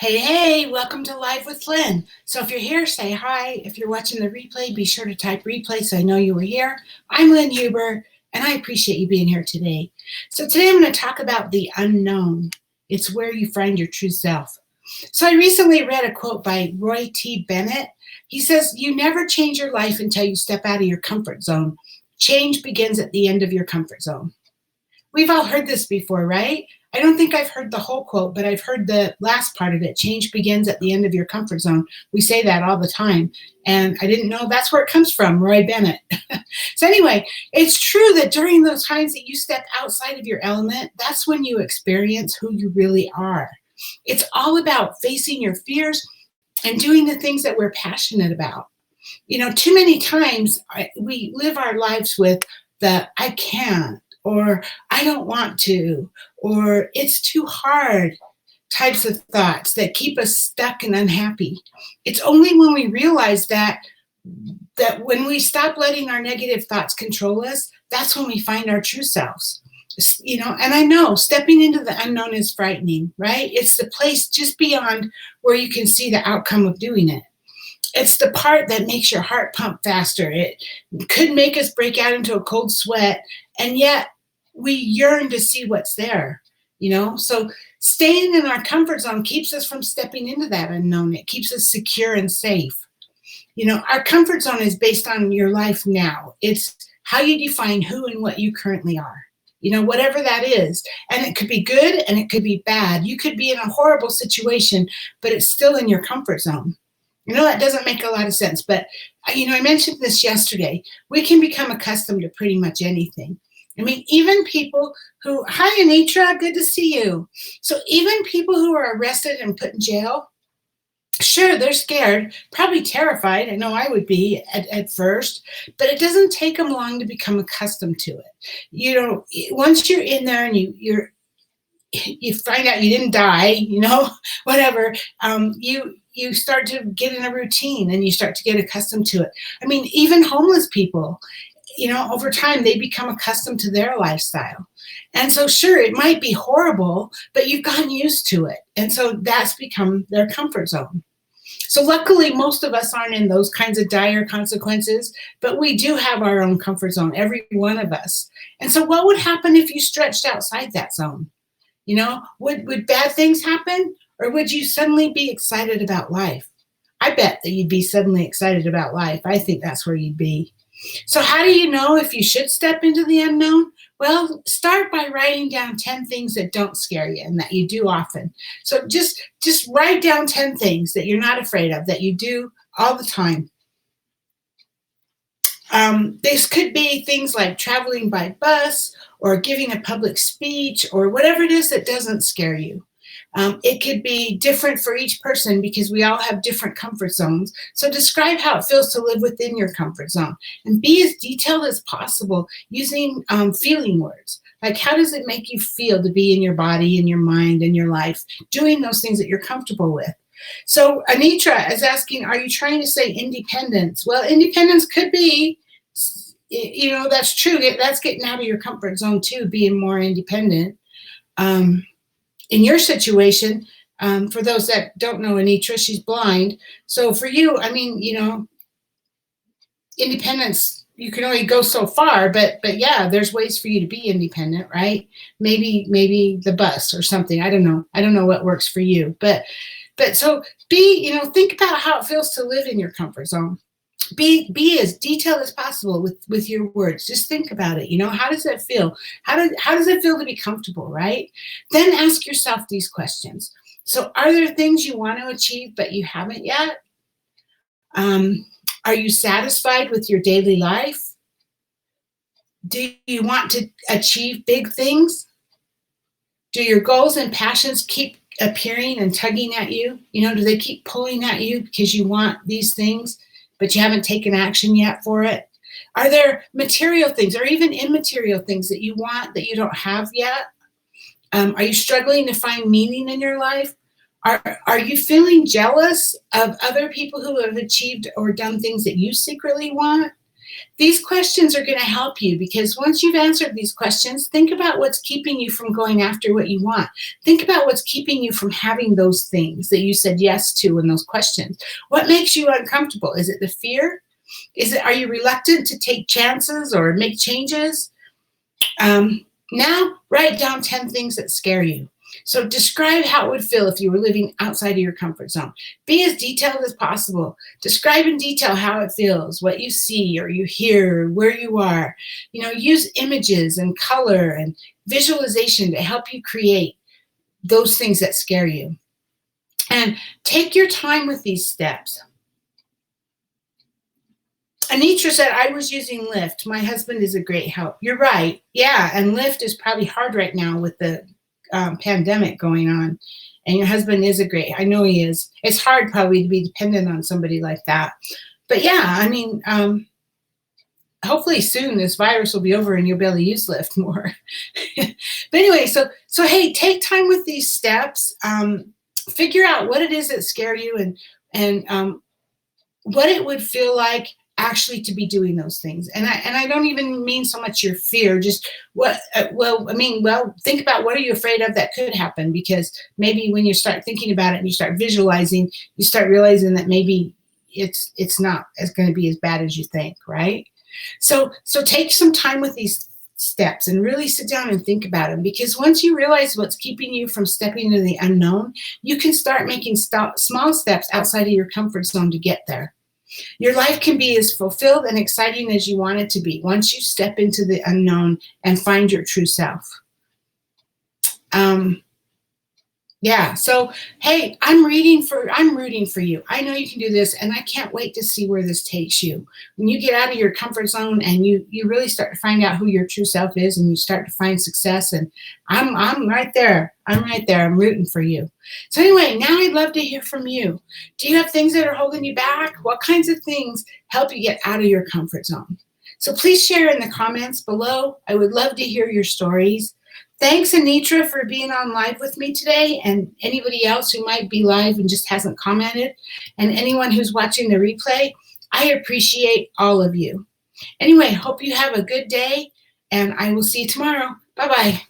Hey, hey, welcome to Live with Lynn. So if you're here, say hi. If you're watching the replay, be sure to type replay so I know you were here. I'm Lynn Huber, and I appreciate you being here today. So today I'm going to talk about the unknown. It's where you find your true self. So I recently read a quote by Roy T. Bennett. He says, "You never change your life until you step out of your comfort zone. Change begins at the end of your comfort zone." We've all heard this before, right? I don't think I've heard the whole quote, but I've heard the last part of it. Change begins at the end of your comfort zone. We say that all the time. And I didn't know that's where it comes from, Roy Bennett. So anyway, it's true that during those times that you step outside of your element, that's when you experience who you really are. It's all about facing your fears and doing the things that we're passionate about. You know, too many times we live our lives with the "I can't," or "I don't want to," or "it's too hard" types of thoughts that keep us stuck and unhappy. It's only when we realize that when we stop letting our negative thoughts control us, that's when we find our true selves. You know, and I know stepping into the unknown is frightening, right? It's the place just beyond where you can see the outcome of doing it. It's the part that makes your heart pump faster. It could make us break out into a cold sweat, and yet we yearn to see what's there, you know? So staying in our comfort zone keeps us from stepping into that unknown. It keeps us secure and safe. You know, our comfort zone is based on your life now. It's how you define who and what you currently are. You know, whatever that is. And it could be good and it could be bad. You could be in a horrible situation, but it's still in your comfort zone. You know, that doesn't make a lot of sense, but, you know, I mentioned this yesterday. We can become accustomed to pretty much anything. I mean, even people who, hi, Anitra, good to see you. So even people who are arrested and put in jail, sure, they're scared, probably terrified. I know I would be at first, but it doesn't take them long to become accustomed to it. You know, once you're in there and you find out you didn't die, you know, whatever, you start to get in a routine and you start to get accustomed to it. I mean, even homeless people, you know, over time, they become accustomed to their lifestyle. And so, sure, it might be horrible, but you've gotten used to it. And so that's become their comfort zone. So luckily, most of us aren't in those kinds of dire consequences, but we do have our own comfort zone, every one of us. And so what would happen if you stretched outside that zone? You know, would bad things happen? Or would you suddenly be excited about life? I bet that you'd be suddenly excited about life. I think that's where you'd be. So how do you know if you should step into the unknown? Well, start by writing down 10 things that don't scare you and that you do often. So just write down 10 things that you're not afraid of, that you do all the time. This could be things like traveling by bus or giving a public speech or whatever it is that doesn't scare you. It could be different for each person because we all have different comfort zones. So describe how it feels to live within your comfort zone and be as detailed as possible using feeling words. Like, how does it make you feel to be in your body, in your mind, in your life, doing those things that you're comfortable with? So Anitra is asking, are you trying to say independence? Well, independence could be, you know, that's true. That's getting out of your comfort zone too, being more independent. In your situation, for those that don't know Anitra, she's blind. So for you, I mean, you know, independence, you can only go so far, but yeah, there's ways for you to be independent, right? Maybe the bus or something. I don't know. I don't know what works for you, but so you know, think about how it feels to live in your comfort zone. Be as detailed as possible with your words. Just think about it. You know, how does that feel? How does it feel to be comfortable, right? Then ask yourself these questions. So are there things you want to achieve but you haven't yet? Are you satisfied with your daily life? Do you want to achieve big things? Do your goals and passions keep appearing and tugging at you? You know, do they keep pulling at you because you want these things, but you haven't taken action yet for it? Are there material things or even immaterial things that you want that you don't have yet? Are you struggling to find meaning in your life? Are you feeling jealous of other people who have achieved or done things that you secretly want? These questions are going to help you because once you've answered these questions, think about what's keeping you from going after what you want. Think about what's keeping you from having those things that you said yes to in those questions. What makes you uncomfortable? Is it the fear? Are you reluctant to take chances or make changes? Now, write down 10 things that scare you. So describe how it would feel if you were living outside of your comfort zone. Be as detailed as possible. Describe in detail how it feels, what you see or you hear, where you are. Use images and color and visualization to help you create those things that scare you. And take your time with these steps. Anitra said, I was using Lyft. My husband is a great help. You're right. Yeah, and Lyft is probably hard right now with the pandemic going on. And your husband is I know he is. It's hard probably to be dependent on somebody like that. But yeah, I mean, hopefully soon this virus will be over and you'll be able to use Lyft more. But anyway, so hey, take time with these steps. Figure out what it is that scare you and what it would feel like actually to be doing those things. And I don't even mean so much your fear, just think about what are you afraid of that could happen, because maybe when you start thinking about it and you start visualizing, you start realizing that maybe it's not going to be as bad as you think, right? So take some time with these steps and really sit down and think about them, because once you realize what's keeping you from stepping into the unknown, you can start making small steps outside of your comfort zone to get there. Your life can be as fulfilled and exciting as you want it to be once you step into the unknown and find your true self. Yeah, so hey, I'm rooting for you. I know you can do this, and I can't wait to see where this takes you. When you get out of your comfort zone and you really start to find out who your true self is, and you start to find success, and I'm right there. I'm rooting for you. So anyway, now I'd love to hear from you. Do you have things that are holding you back? What kinds of things help you get out of your comfort zone? So please share in the comments below. I would love to hear your stories. Thanks, Anitra, for being on live with me today, and anybody else who might be live and just hasn't commented, and anyone who's watching the replay. I appreciate all of you. Anyway, hope you have a good day, and I will see you tomorrow. Bye-bye.